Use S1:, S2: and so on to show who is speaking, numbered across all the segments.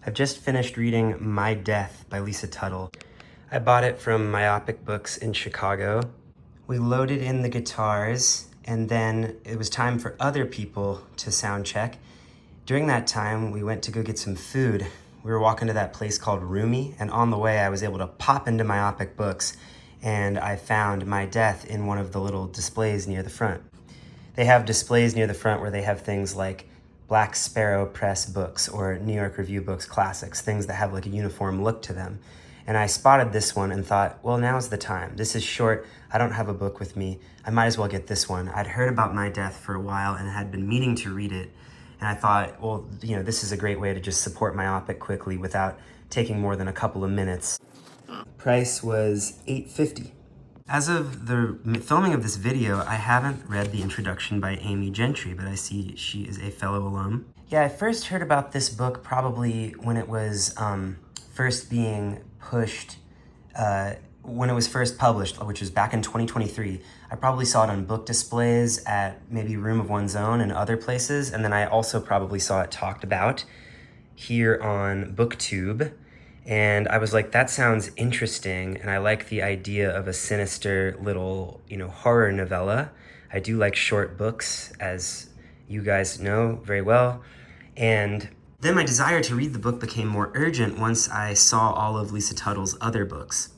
S1: I've just finished reading My Death by Lisa Tuttle. I bought it from Myopic Books in Chicago. We loaded in the guitars, and then it was time for other people to sound check. During that time, we went to go get some food. We were walking to that place called Roomy, and on the way I was able to pop into Myopic Books, and I found My Death in one of the little displays near the front. They have displays near the front where they have things like Black Sparrow Press books or New York Review Books classics, things that have like a uniform look to them. And I spotted this one and thought, well, now's the time. This is short. I don't have a book with me. I might as well get this one. I'd heard about My Death for a while and had been meaning to read it. And I thought, well, this is a great way to just support Myopic quickly without taking more than a couple of minutes. Price was $8.50. As of the filming of this video, I haven't read the introduction by Amy Gentry, but I see she is a fellow alum. Yeah, I first heard about this book probably when it was first being pushed, when it was first published, which was back in 2023. I probably saw it on book displays at maybe Room of One's Own and other places, and then I also probably saw it talked about here on BookTube. And I was like, that sounds interesting, and I like the idea of a sinister little, horror novella. I do like short books, as you guys know very well. And then my desire to read the book became more urgent once I saw all of Lisa Tuttle's other books.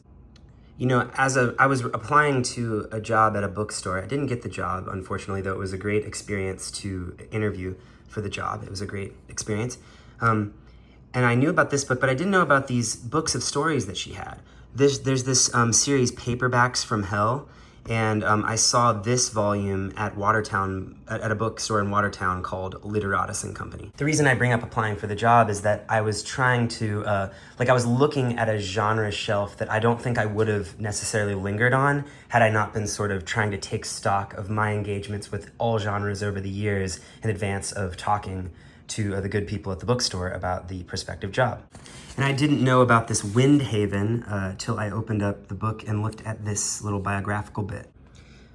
S1: I was applying to a job at a bookstore. I didn't get the job, unfortunately, though it was a great experience to interview for the job. It was a great experience. And I knew about this book, but I didn't know about these books of stories that she had. There's this series, Paperbacks from Hell, and I saw this volume at Watertown, at a bookstore in Watertown called Literatus and Company. The reason I bring up applying for the job is that I was trying to, I was looking at a genre shelf that I don't think I would have necessarily lingered on had I not been sort of trying to take stock of my engagements with all genres over the years in advance of talking to the good people at the bookstore about the prospective job. And I didn't know about this Windhaven till I opened up the book and looked at this little biographical bit.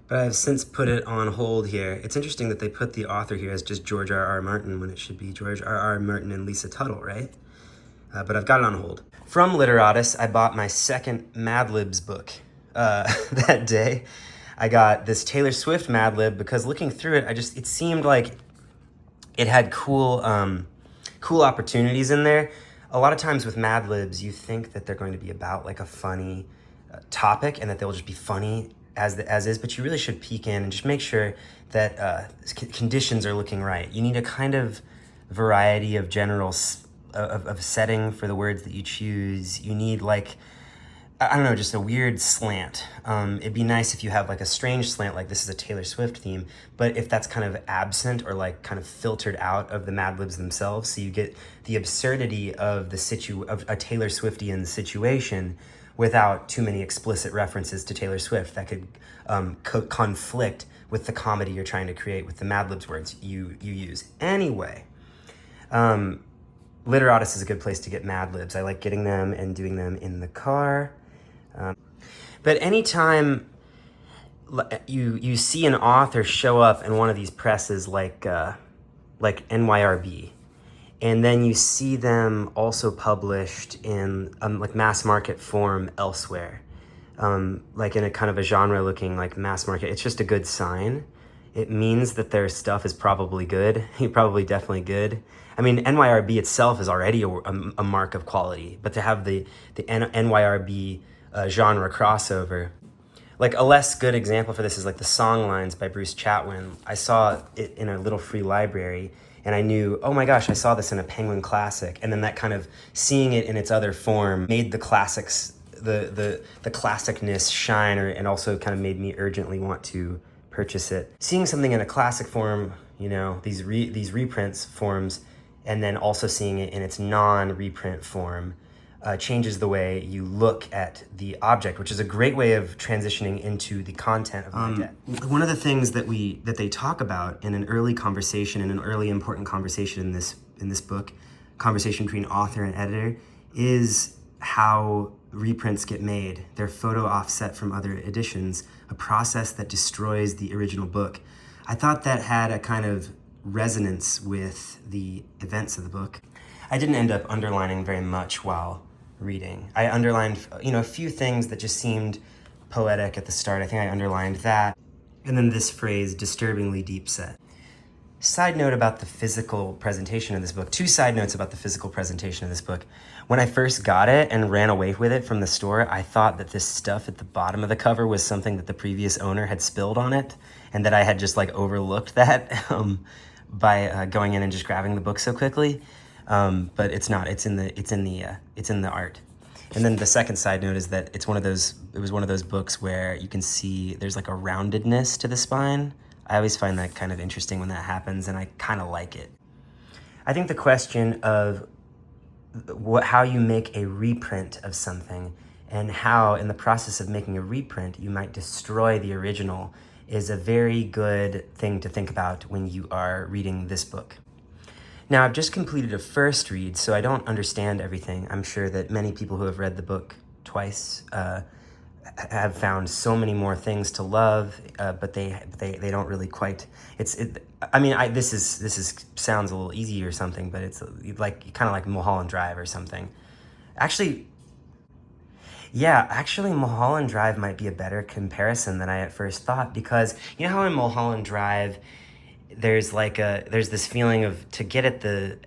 S1: But I have since put it on hold here. It's interesting that they put the author here as just George R.R. Martin when it should be George R.R. Martin and Lisa Tuttle, right? But I've got it on hold. From Literatus, I bought my second Mad Libs book that day. I got this Taylor Swift Mad Lib because looking through it, it seemed like it had cool opportunities in there. A lot of times with Mad Libs, you think that they're going to be about like a funny topic and that they'll just be funny as is, but you really should peek in and just make sure that conditions are looking right. You need a kind of variety of general of setting for the words that you choose. You need just a weird slant. It'd be nice if you have like a strange slant, like this is a Taylor Swift theme, but if that's kind of absent or like kind of filtered out of the Mad Libs themselves, so you get the absurdity of of a Taylor Swiftian situation without too many explicit references to Taylor Swift that could conflict with the comedy you're trying to create with the Mad Libs words you use. Anyway, Literatus is a good place to get Mad Libs. I like getting them and doing them in the car. But anytime you see an author show up in one of these presses like NYRB, and then you see them also published in like mass market form elsewhere, like in a kind of a genre looking like mass market, it's just a good sign. It means that their stuff is probably good, probably definitely good. I mean, NYRB itself is already a mark of quality, but to have the NYRB genre crossover. Like a less good example for this is like the Songlines by Bruce Chatwin. I saw it in a little free library and I knew, oh my gosh, I saw this in a Penguin Classic. And then that kind of seeing it in its other form made the classics, the classicness shine, and also kind of made me urgently want to purchase it. Seeing something in a classic form, these reprints forms, and then also seeing it in its non-reprint form changes the way you look at the object, which is a great way of transitioning into the content of My Death. One of the things that they talk about in an early conversation, in an early important conversation in this book, conversation between author and editor, is how reprints get made. They're photo offset from other editions, a process that destroys the original book. I thought that had a kind of resonance with the events of the book. I didn't end up underlining very much while reading. I underlined, a few things that just seemed poetic at the start. I think I underlined that. And then this phrase, disturbingly deep set. Side note about the physical presentation of this book. 2 side notes about the physical presentation of this book. When I first got it and ran away with it from the store, I thought that this stuff at the bottom of the cover was something that the previous owner had spilled on it, and that I had just like overlooked that by going in and just grabbing the book so quickly. But it's not. It's in the art. And then the second side note is that it was one of those books where you can see there's like a roundedness to the spine. I always find that kind of interesting when that happens, and I kind of like it. I think the question of how you make a reprint of something and how in the process of making a reprint you might destroy the original is a very good thing to think about when you are reading this book. Now, I've just completed a first read, so I don't understand everything. I'm sure that many people who have read the book twice have found so many more things to love, but they don't really quite. This sounds a little easy or something, but it's like kind of like Mulholland Drive or something. Actually, Mulholland Drive might be a better comparison than I at first thought, because you know how in Mulholland Drive there's this feeling of to get at the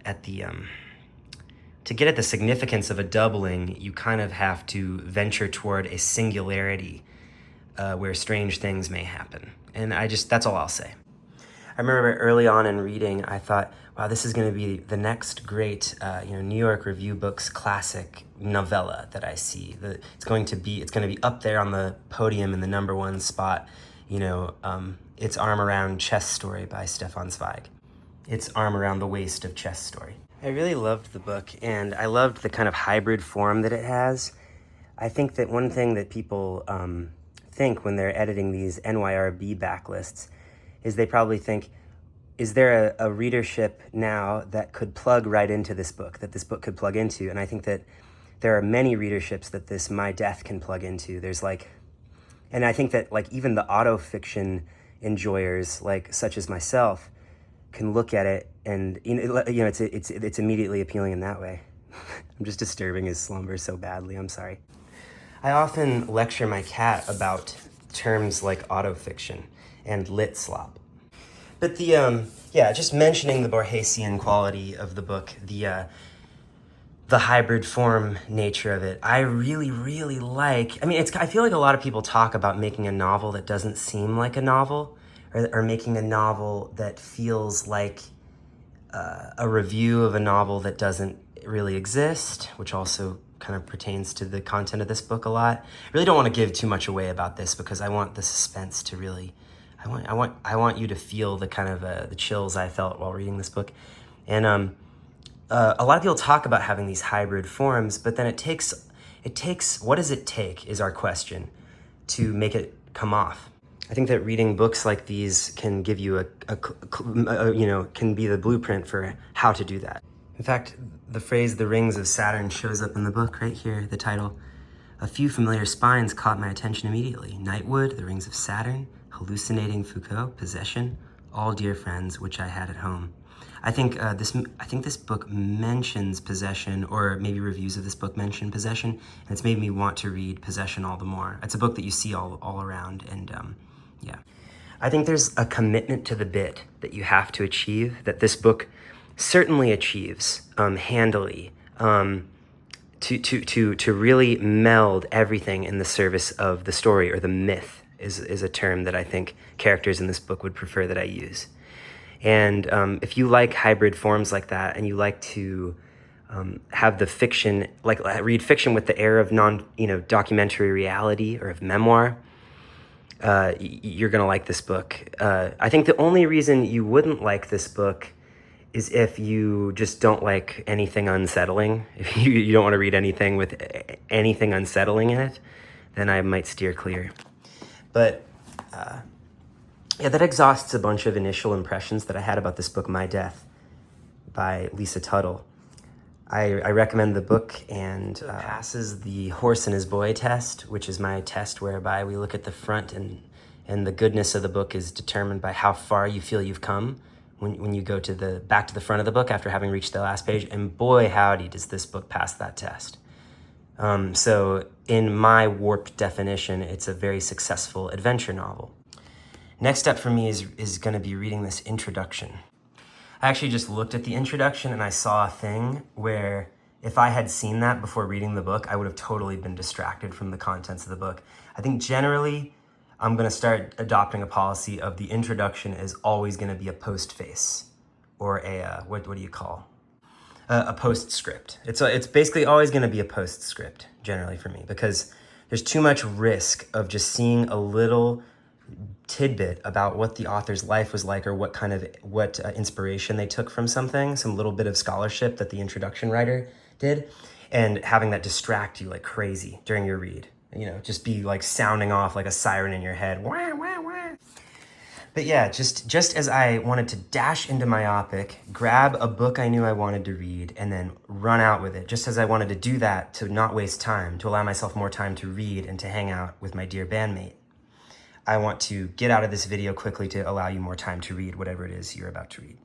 S1: significance of a doubling, you kind of have to venture toward a singularity where strange things may happen. And that's all I'll say. I remember early on in reading, I thought, wow, this is going to be the next great, New York Review Books classic novella that I see. It's going to be up there on the podium in the #1 spot. It's Arm Around Chess Story by Stefan Zweig. It's Arm Around the Waist of Chess Story. I really loved the book, and I loved the kind of hybrid form that it has. I think that one thing that people think when they're editing these NYRB backlists is they probably think, is there a readership now that could plug right into this book, that this book could plug into? And I think that there are many readerships that this My Death can plug into. And I think that even the autofiction enjoyers, such as myself, can look at it and it's immediately appealing in that way. I'm just disturbing his slumber so badly. I'm sorry. I often lecture my cat about terms like autofiction and lit slop. But just mentioning the Borgesian quality of the book, the hybrid form nature of it, I really, really like. I feel like a lot of people talk about making a novel that doesn't seem like a novel, or making a novel that feels like a review of a novel that doesn't really exist, which also kind of pertains to the content of this book a lot. I really don't want to give too much away about this because I want the suspense to really, I want you to feel the kind of the chills I felt while reading this book. And a lot of people talk about having these hybrid forms, but then it takes, what does it take is our question to make it come off. I think that reading books like these can give you can be the blueprint for how to do that. In fact, the phrase "the rings of Saturn" shows up in the book right here, the title. A few familiar spines caught my attention immediately. Nightwood, the rings of Saturn, hallucinating Foucault, possession, all dear friends which I had at home. I think this book mentions possession, or maybe reviews of this book mention possession, and it's made me want to read Possession all the more. It's a book that you see all around, and I think there's a commitment to the bit that you have to achieve, that this book certainly achieves handily, to really meld everything in the service of the story, or the myth is a term that I think characters in this book would prefer that I use. And if you like hybrid forms like that, and you like to have the fiction, read fiction with the air of documentary reality or of memoir, you're gonna like this book. I think the only reason you wouldn't like this book is if you just don't like anything unsettling. If you don't want to read anything with anything unsettling in it, then I might steer clear. But that exhausts a bunch of initial impressions that I had about this book, My Death, by Lisa Tuttle. I recommend the book, and passes the horse and his boy test, which is my test whereby we look at the front, and the goodness of the book is determined by how far you feel you've come when you go to back to the front of the book after having reached the last page, and boy howdy does this book pass that test. So in my warped definition, it's a very successful adventure novel. Next up for me is going to be reading this introduction. I actually just looked at the introduction and I saw a thing where if I had seen that before reading the book, I would have totally been distracted from the contents of the book. I think generally I'm going to start adopting a policy of the introduction is always going to be a postface or a, what do you call? A postscript. It's basically always going to be a postscript generally for me, because there's too much risk of just seeing a little tidbit about what the author's life was like, or what inspiration they took from something, some little bit of scholarship that the introduction writer did, and having that distract you like crazy during your read. You know, just be like sounding off like a siren in your head. Wah, wah, wah. But yeah, just as I wanted to dash into Myopic, grab a book I knew I wanted to read, and then run out with it, just as I wanted to do that to not waste time, to allow myself more time to read and to hang out with my dear bandmate, I want to get out of this video quickly to allow you more time to read whatever it is you're about to read.